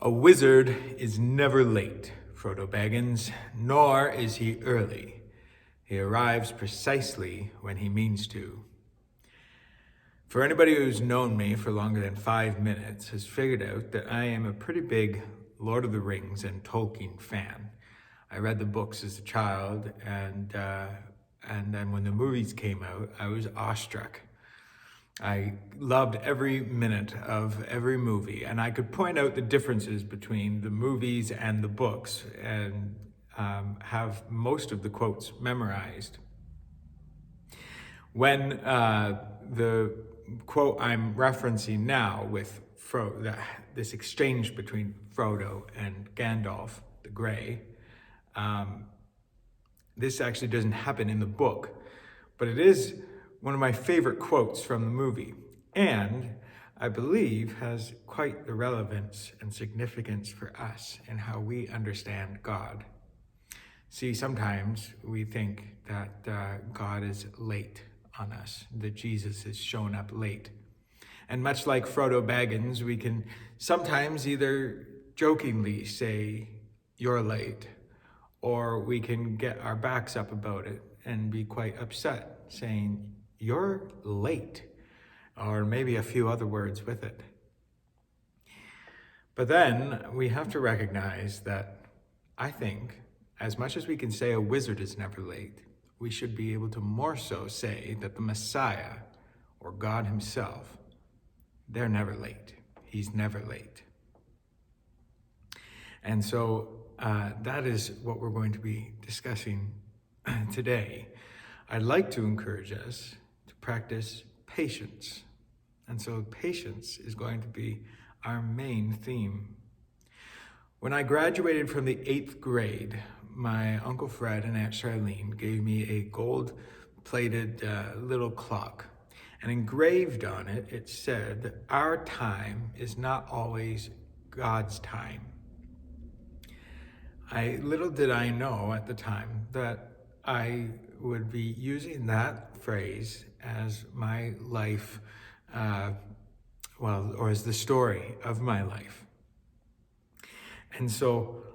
A wizard is never late, Frodo Baggins, nor is he early. He arrives precisely when he means to. For anybody who's known me for longer than 5 minutes has figured out that I am a pretty big Lord of the Rings and Tolkien fan. I read the books as a child, and then when the movies came out, I was awestruck. I loved every minute of every movie, and I could point out the differences between the movies and the books, and have most of the quotes memorized. When the quote I'm referencing now with this exchange between Frodo and Gandalf the Grey, this actually doesn't happen in the book, but it is one of my favorite quotes from the movie, and I believe has quite the relevance and significance for us in how we understand God. See, sometimes we think that God is late on us, that Jesus has shown up late. And much like Frodo Baggins, we can sometimes either jokingly say, "You're late," or we can get our backs up about it and be quite upset, saying, "You're late," or maybe a few other words with it. But then we have to recognize that I think, as much as we can say a wizard is never late, we should be able to more so say that the Messiah, or God himself, they're never late. He's never late. And so that is what we're going to be discussing today. I'd like to encourage us to practice patience. And so patience is going to be our main theme. When I graduated from the 8th grade, my Uncle Fred and Aunt Charlene gave me a gold-plated little clock. And engraved on it, it said that our time is not always God's time. Little did I know at the time that I would be using that phrase as my life, or as the story of my life. And so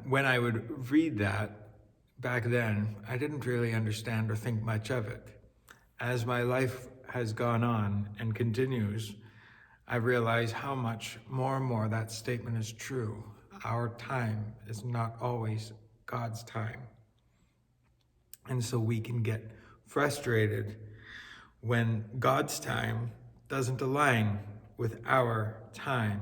when I would read that back then, I didn't really understand or think much of it. As my life has gone on and continues, I realize how much more and more that statement is true. Our time is not always God's time. And so we can get frustrated when God's time doesn't align with our time.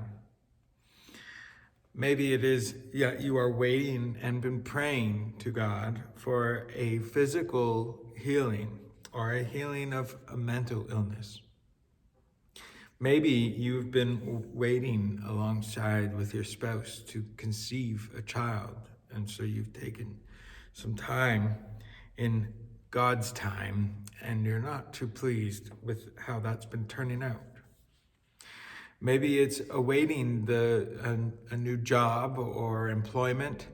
Maybe it is, you are waiting and been praying to God for a physical healing or a healing of a mental illness. Maybe you've been waiting alongside with your spouse to conceive a child, and so you've taken some time in God's time, and you're not too pleased with how that's been turning out. Maybe it's awaiting a new job or employment,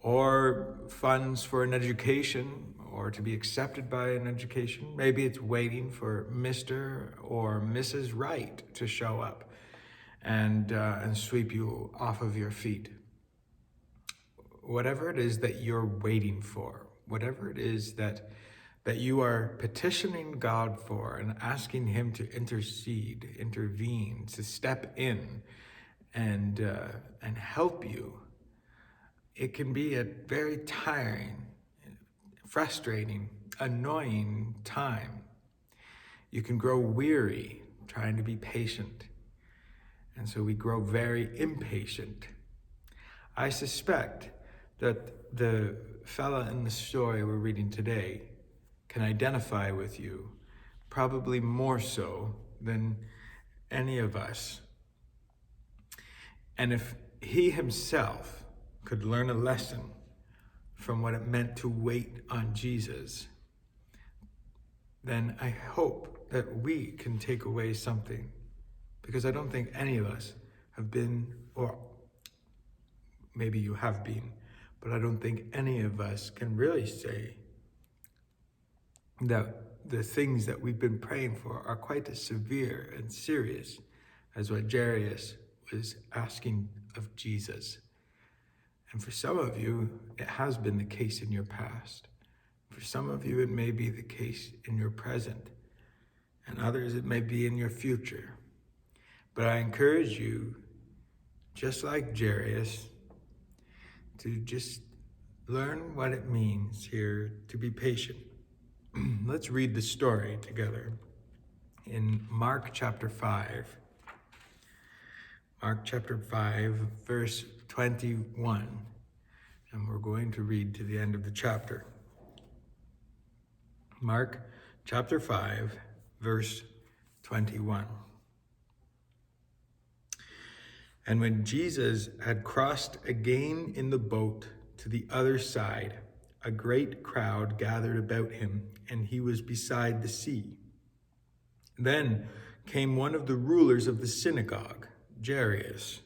or funds for an education, or to be accepted by an education. Maybe it's waiting for Mr. or Mrs. Right to show up and sweep you off of your feet. Whatever it is that you're waiting for, whatever it is that you are petitioning God for and asking him to intervene, to step in and help you, it can be a very tiring, frustrating, annoying time. You can grow weary trying to be patient. And so we grow very impatient. I suspect that the fella in the story we're reading today can identify with you, probably more so than any of us. And if he himself could learn a lesson from what it meant to wait on Jesus, then I hope that we can take away something, because I don't think any of us have been, or maybe you have been, but I don't think any of us can really say that the things that we've been praying for are quite as severe and serious as what Jairus was asking of Jesus. And for some of you, it has been the case in your past. For some of you, it may be the case in your present. And others, it may be in your future. But I encourage you, just like Jairus, to just learn what it means here to be patient. Let's read the story together in Mark chapter 5. Mark chapter 5, verse 21. And we're going to read to the end of the chapter. Mark chapter 5, verse 21. And when Jesus had crossed again in the boat to the other side, a great crowd gathered about him, and he was beside the sea. Then came one of the rulers of the synagogue, Jairus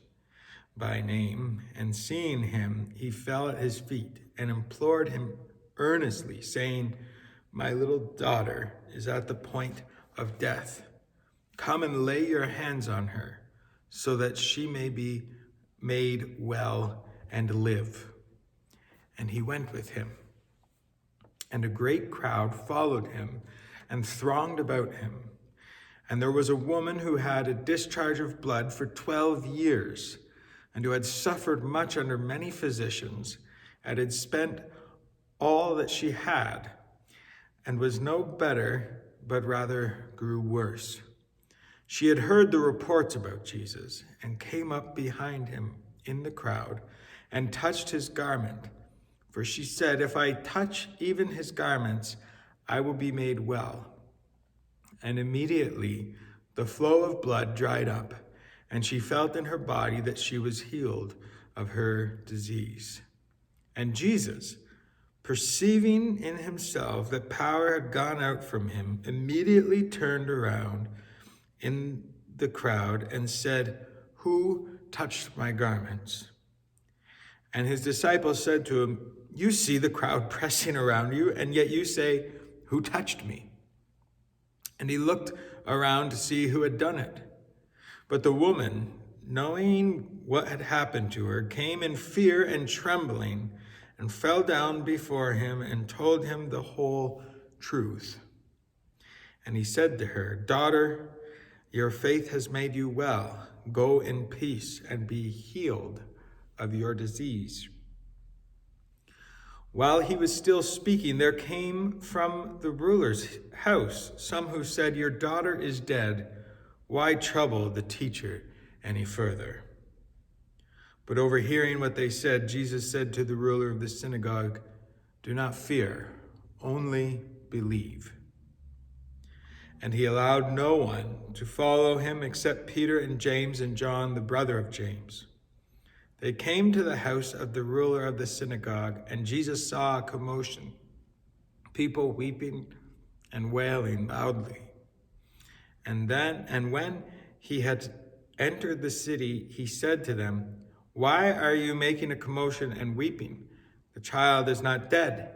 by name, and seeing him, he fell at his feet and implored him earnestly, saying, "My little daughter is at the point of death. Come and lay your hands on her, so that she may be made well and live." And he went with him. And a great crowd followed him and thronged about him. And there was a woman who had a discharge of blood for 12 years, and who had suffered much under many physicians, and had spent all that she had, and was no better, but rather grew worse. She had heard the reports about Jesus, and came up behind him in the crowd, and touched his garment. For she said, "If I touch even his garments, I will be made well." And immediately the flow of blood dried up, and she felt in her body that she was healed of her disease. And Jesus, perceiving in himself that power had gone out from him, immediately turned around in the crowd and said, "Who touched my garments?" And his disciples said to him, "You see the crowd pressing around you, and yet you say, 'Who touched me?'" And he looked around to see who had done it. But the woman, knowing what had happened to her, came in fear and trembling, and fell down before him and told him the whole truth. And he said to her, "Daughter, your faith has made you well. Go in peace and be healed of your disease." While he was still speaking, there came from the ruler's house some who said, "Your daughter is dead. Why trouble the teacher any further?" But overhearing what they said, Jesus said to the ruler of the synagogue, "Do not fear, only believe." And he allowed no one to follow him except Peter and James and John, the brother of James. They came to the house of the ruler of the synagogue, and Jesus saw a commotion, people weeping and wailing loudly. And when he had entered the city, he said to them, "Why are you making a commotion and weeping? The child is not dead,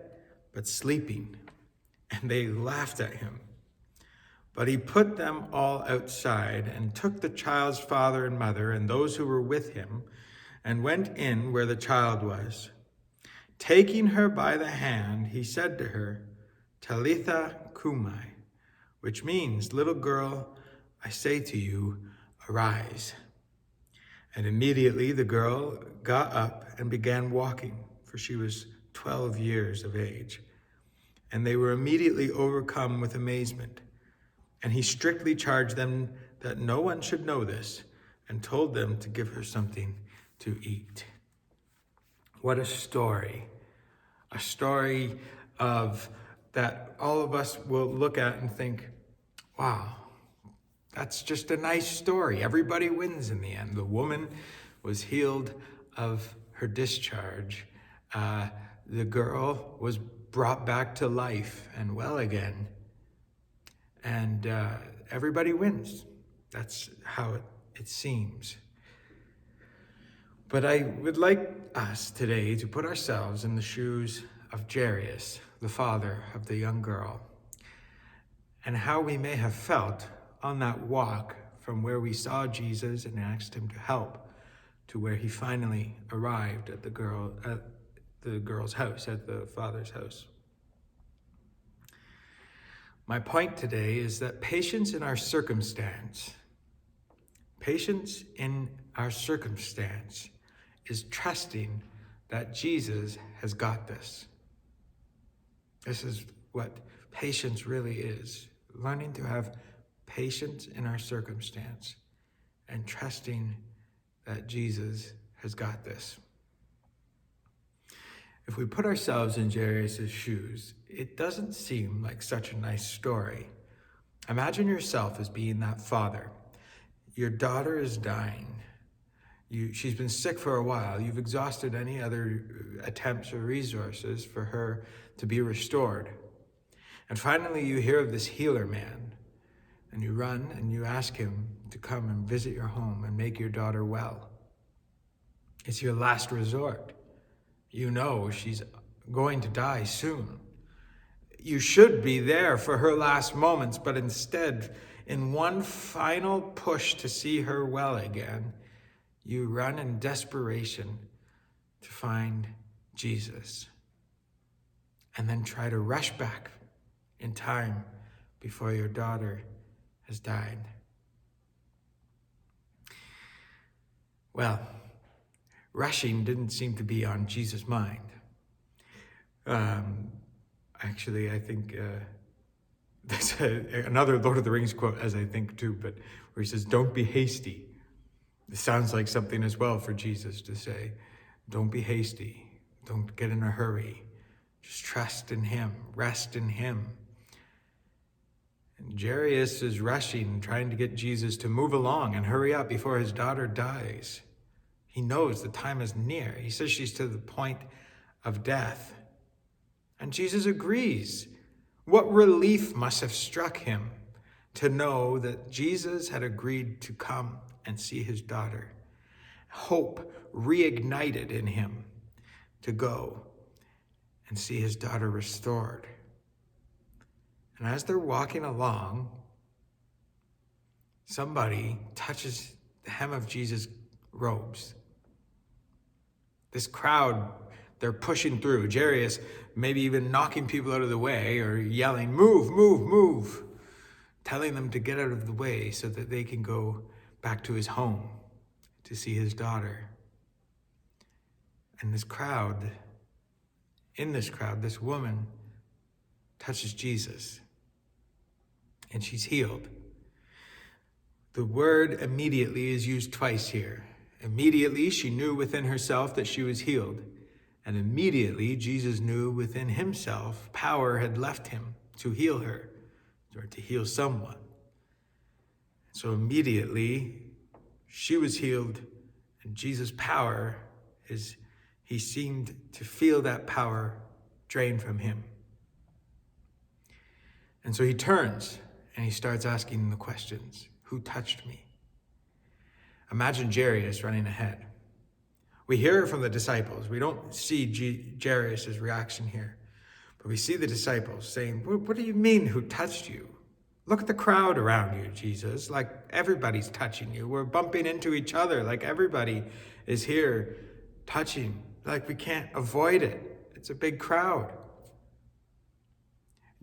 but sleeping." And they laughed at him. But he put them all outside and took the child's father and mother and those who were with him, and went in where the child was. Taking her by the hand, he said to her, "Talitha cumi," which means, "Little girl, I say to you, arise." And immediately the girl got up and began walking, for she was 12 years of age. And they were immediately overcome with amazement. And he strictly charged them that no one should know this, and told them to give her something to eat. What a story. A story of that all of us will look at and think, wow, that's just a nice story. Everybody wins in the end. The woman was healed of her discharge. The girl was brought back to life and well again. And everybody wins. That's how it seems. But I would like us today to put ourselves in the shoes of Jairus, the father of the young girl, and how we may have felt on that walk from where we saw Jesus and asked him to help to where he finally arrived at the girl's house, at the father's house. My point today is that patience in our circumstance is trusting that Jesus has got this. This is what patience really is. Learning to have patience in our circumstance and trusting that Jesus has got this. If we put ourselves in Jairus' shoes, it doesn't seem like such a nice story. Imagine yourself as being that father. Your daughter is dying. She's been sick for a while. You've exhausted any other attempts or resources for her to be restored. And finally, you hear of this healer man, and you run and you ask him to come and visit your home and make your daughter well. It's your last resort. You know she's going to die soon. You should be there for her last moments, but instead, in one final push to see her well again, you run in desperation to find Jesus and then try to rush back in time before your daughter has died. Well, rushing didn't seem to be on Jesus' mind. Actually, I think there's another Lord of the Rings quote, as I think too, but where he says, "Don't be hasty." This sounds like something as well for Jesus to say. Don't be hasty. Don't get in a hurry. Just trust in him. Rest in him. And Jairus is rushing, trying to get Jesus to move along and hurry up before his daughter dies. He knows the time is near. He says she's to the point of death. And Jesus agrees. What relief must have struck him to know that Jesus had agreed to come and see his daughter. Hope reignited in him to go and see his daughter restored. And as they're walking along, somebody touches the hem of Jesus' robes. This crowd, they're pushing through. Jairus maybe even knocking people out of the way or yelling, "Move, move, move," telling them to get out of the way so that they can go back to his home to see his daughter. And this crowd, this woman touches Jesus and she's healed. The word immediately is used twice here. Immediately, she knew within herself that she was healed. And immediately, Jesus knew within himself, power had left him to heal her or to heal someone. So immediately, she was healed, and Jesus' power he seemed to feel that power drain from him. And so he turns and he starts asking the questions. Who touched me? Imagine Jairus running ahead. We hear it from the disciples. We don't see Jairus' reaction here, but we see the disciples saying, what do you mean, who touched you? Look at the crowd around you, Jesus. Like everybody's touching you. We're bumping into each other. Like everybody is here touching. Like we can't avoid it. It's a big crowd.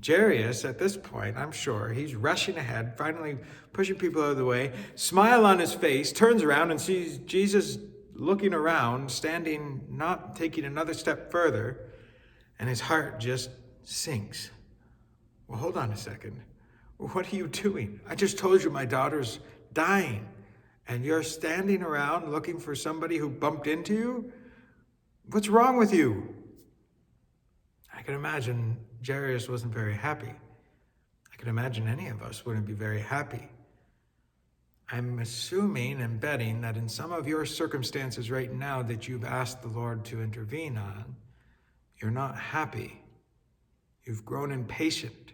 Jairus, at this point, I'm sure, he's rushing ahead, finally pushing people out of the way, smile on his face, turns around and sees Jesus looking around, standing, not taking another step further, and his heart just sinks. Well, hold on a second. What are you doing? I just told you my daughter's dying, and you're standing around looking for somebody who bumped into you? What's wrong with you? I can imagine Jairus wasn't very happy. I can imagine any of us wouldn't be very happy. I'm assuming and betting that in some of your circumstances right now that you've asked the Lord to intervene on, you're not happy. You've grown impatient.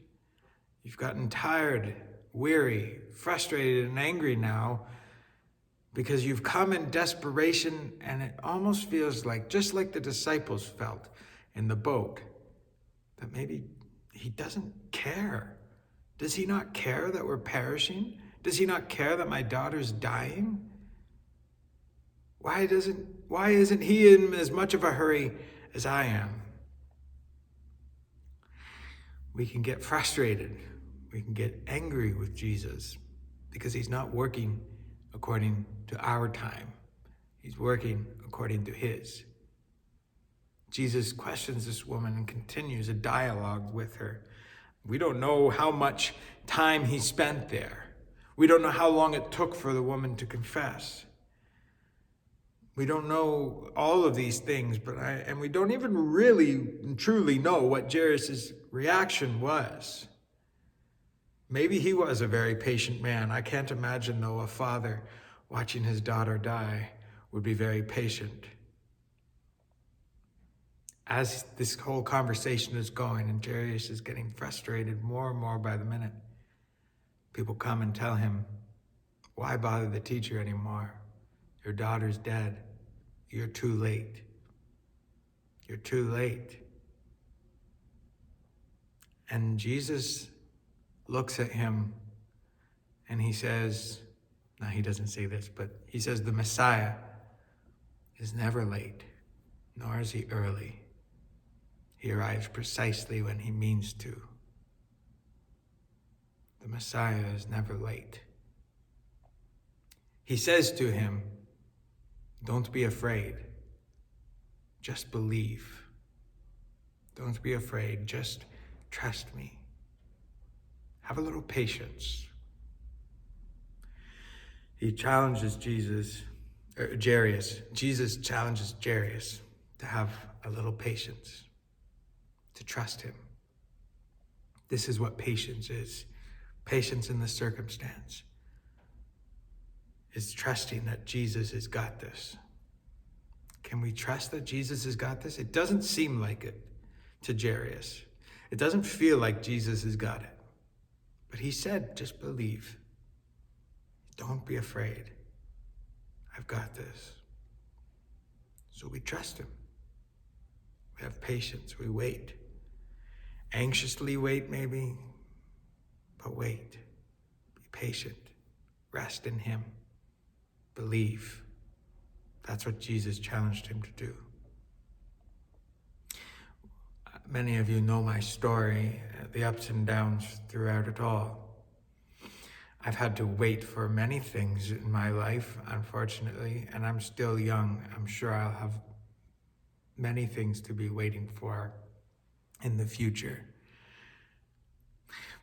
You've gotten tired, weary, frustrated, and angry now because you've come in desperation, and it almost feels like, just like the disciples felt in the boat, that maybe he doesn't care. Does he not care that we're perishing? Does he not care that my daughter's dying? Why isn't he in as much of a hurry as I am? We can get frustrated. We can get angry with Jesus because he's not working according to our time. He's working according to his. Jesus questions this woman and continues a dialogue with her. We don't know how much time he spent there. We don't know how long it took for the woman to confess. We don't know all of these things, and we don't even really and truly know what Jairus' reaction was. Maybe he was a very patient man. I can't imagine, though, a father watching his daughter die would be very patient. As this whole conversation is going and Jairus is getting frustrated more and more by the minute, people come and tell him, why bother the teacher anymore? Your daughter's dead. You're too late. You're too late. And Jesus looks at him and he says, no, he doesn't say this, but he says the Messiah is never late, nor is he early. He arrives precisely when he means to. The Messiah is never late. He says to him, don't be afraid, just believe. Don't be afraid, just trust me. Have a little patience. He challenges Jairus. Jesus challenges Jairus to have a little patience, to trust him. This is what patience is. Patience in the circumstance is trusting that Jesus has got this. Can we trust that Jesus has got this? It doesn't seem like it to Jairus. It doesn't feel like Jesus has got it. But he said, just believe. Don't be afraid. I've got this. So we trust him. We have patience. We wait. Anxiously wait, maybe, but wait. Be patient. Rest in him. Believe. That's what Jesus challenged him to do. Many of you know my story, the ups and downs throughout it all. I've had to wait for many things in my life, unfortunately, and I'm still young. I'm sure I'll have many things to be waiting for in the future.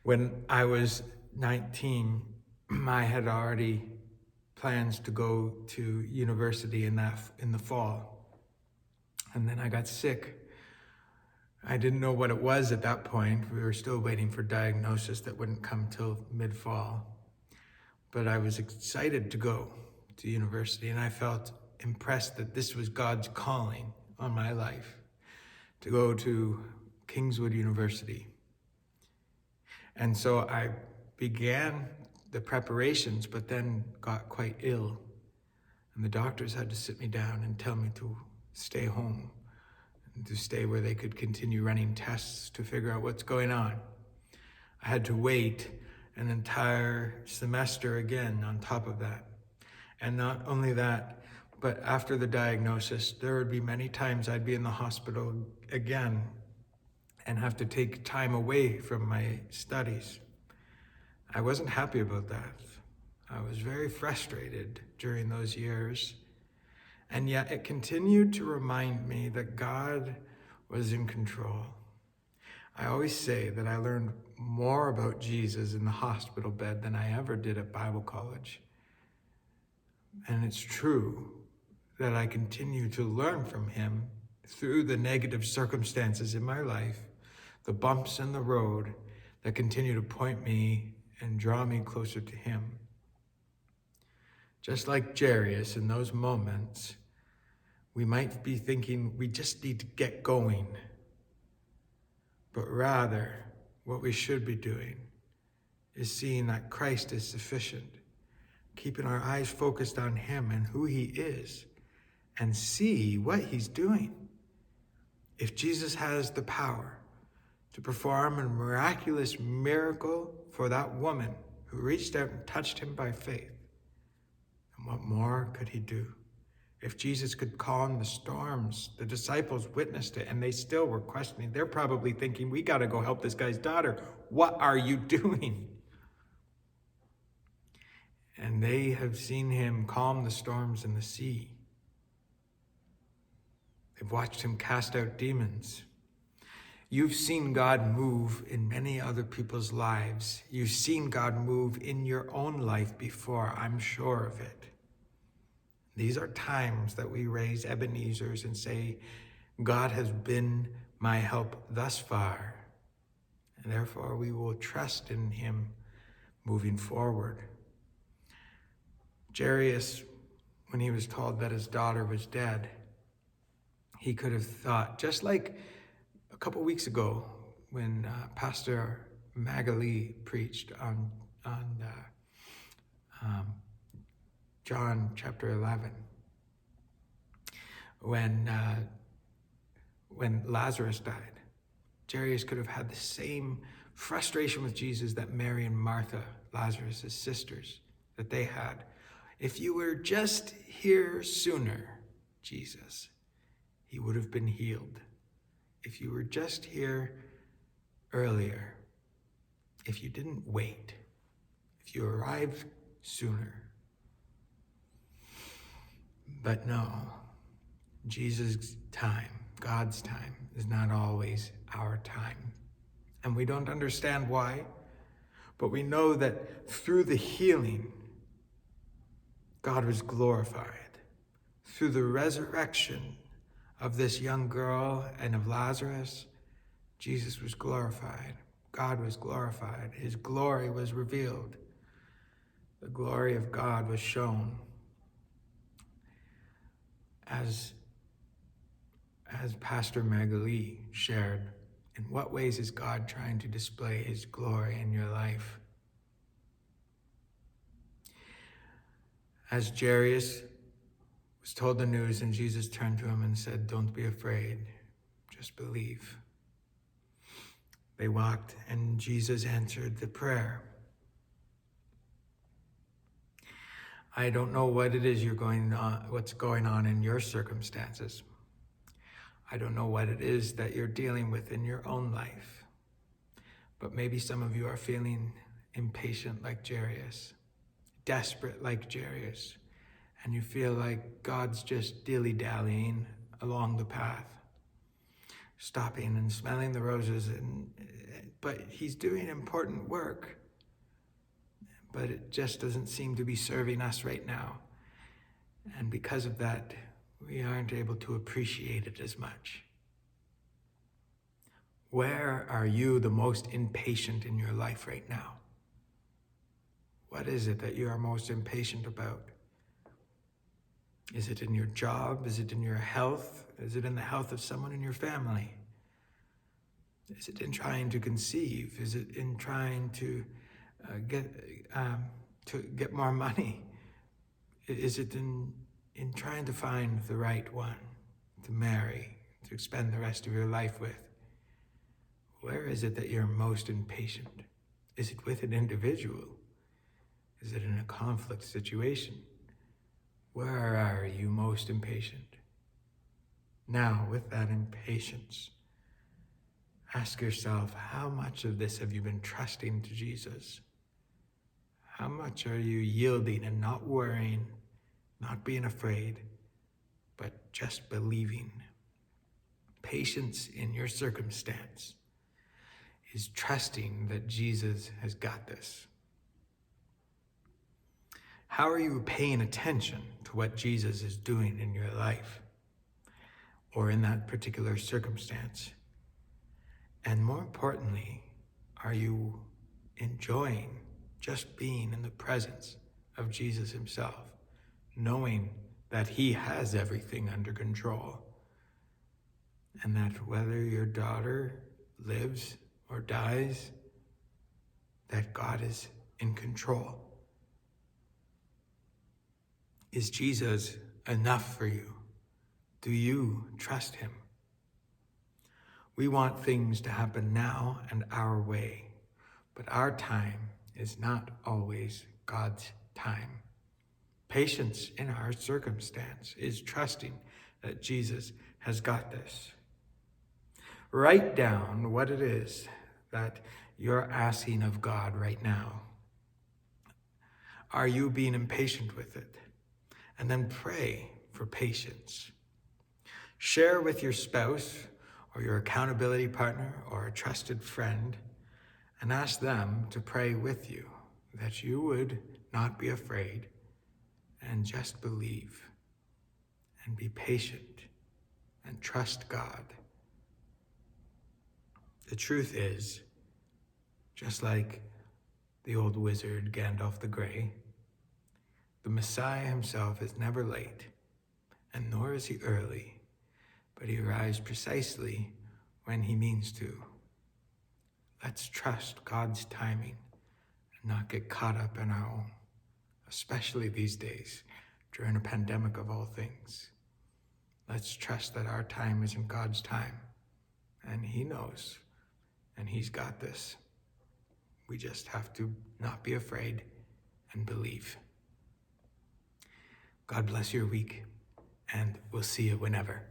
When I was 19, I had already plans to go to university in the fall. And then I got sick. I didn't know what it was at that point. We were still waiting for diagnosis that wouldn't come till mid-fall. But I was excited to go to university, and I felt impressed that this was God's calling on my life, to go to Kingswood University. And so I began the preparations, but then got quite ill. And the doctors had to sit me down and tell me to stay home and to stay where they could continue running tests to figure out what's going on. I had to wait an entire semester again on top of that. And not only that, but after the diagnosis, there would be many times I'd be in the hospital again and have to take time away from my studies. I wasn't happy about that. I was very frustrated during those years. And yet it continued to remind me that God was in control. I always say that I learned more about Jesus in the hospital bed than I ever did at Bible college. And it's true that I continue to learn from him through the negative circumstances in my life, the bumps in the road that continue to point me and draw me closer to him. Just like Jairus, in those moments, we might be thinking we just need to get going. But rather, what we should be doing is seeing that Christ is sufficient, keeping our eyes focused on him and who he is, and see what he's doing. If Jesus has the power to perform a miraculous miracle for that woman who reached out and touched him by faith. And what more could he do? If Jesus could calm the storms, the disciples witnessed it, and they still were questioning. They're probably thinking, we got to go help this guy's daughter. What are you doing? And they have seen him calm the storms in the sea. They've watched him cast out demons. You've seen God move in many other people's lives. You've seen God move in your own life before, I'm sure of it. These are times that we raise Ebenezers and say, God has been my help thus far, and therefore we will trust in him moving forward. Jairus, when he was told that his daughter was dead, he could have thought, just like a couple weeks ago when Pastor Magali preached on John chapter 11, when Lazarus died. Jairus could have had the same frustration with Jesus that Mary and Martha, Lazarus' sisters, that they had. If you were just here sooner, Jesus, he would have been healed. If you were just here earlier, if you didn't wait, if you arrived sooner. But no, Jesus' time, God's time, is not always our time. And we don't understand why, but we know that through the healing, God was glorified. Through the resurrection of this young girl and of Lazarus, Jesus was glorified. God was glorified. His glory was revealed. The glory of God was shown. As Pastor Magali shared, in what ways is God trying to display his glory in your life? As Jairus was told the news and Jesus turned to him and said, don't be afraid, just believe. They walked and Jesus answered the prayer. I don't know what it is what's going on in your circumstances. I don't know what it is that you're dealing with in your own life. But maybe some of you are feeling impatient like Jairus, desperate like Jairus, and you feel like God's just dilly-dallying along the path, stopping and smelling the roses, but he's doing important work. But it just doesn't seem to be serving us right now. And because of that, we aren't able to appreciate it as much. Where are you the most impatient in your life right now? What is it that you are most impatient about? Is it in your job? Is it in your health? Is it in the health of someone in your family? Is it in trying to conceive? Is it in trying to get more money? Is it in trying to find the right one to marry, to spend the rest of your life with? Where is it that you're most impatient? Is it with an individual? Is it in a conflict situation? Where are you most impatient? Now, with that impatience, ask yourself, how much of this have you been trusting to Jesus? How much are you yielding and not worrying, not being afraid, but just believing? Patience in your circumstance is trusting that Jesus has got this. How are you paying attention to what Jesus is doing in your life or in that particular circumstance? And more importantly, are you enjoying just being in the presence of Jesus himself, knowing that he has everything under control, and that whether your daughter lives or dies, that God is in control? Is Jesus enough for you? Do you trust him? We want things to happen now and our way, but our time is not always God's time. Patience in our circumstance is trusting that Jesus has got this. Write down what it is that you're asking of God right now. Are you being impatient with it? And then pray for patience. Share with your spouse or your accountability partner or a trusted friend and ask them to pray with you that you would not be afraid and just believe and be patient and trust God. The truth is, just like the old wizard Gandalf the Grey, the Messiah himself is never late, and nor is he early, but he arrives precisely when he means to. Let's trust God's timing and not get caught up in our own, especially these days, during a pandemic of all things. Let's trust that our time isn't God's time, and he knows, and he's got this. We just have to not be afraid and believe. God bless your week, and we'll see you whenever.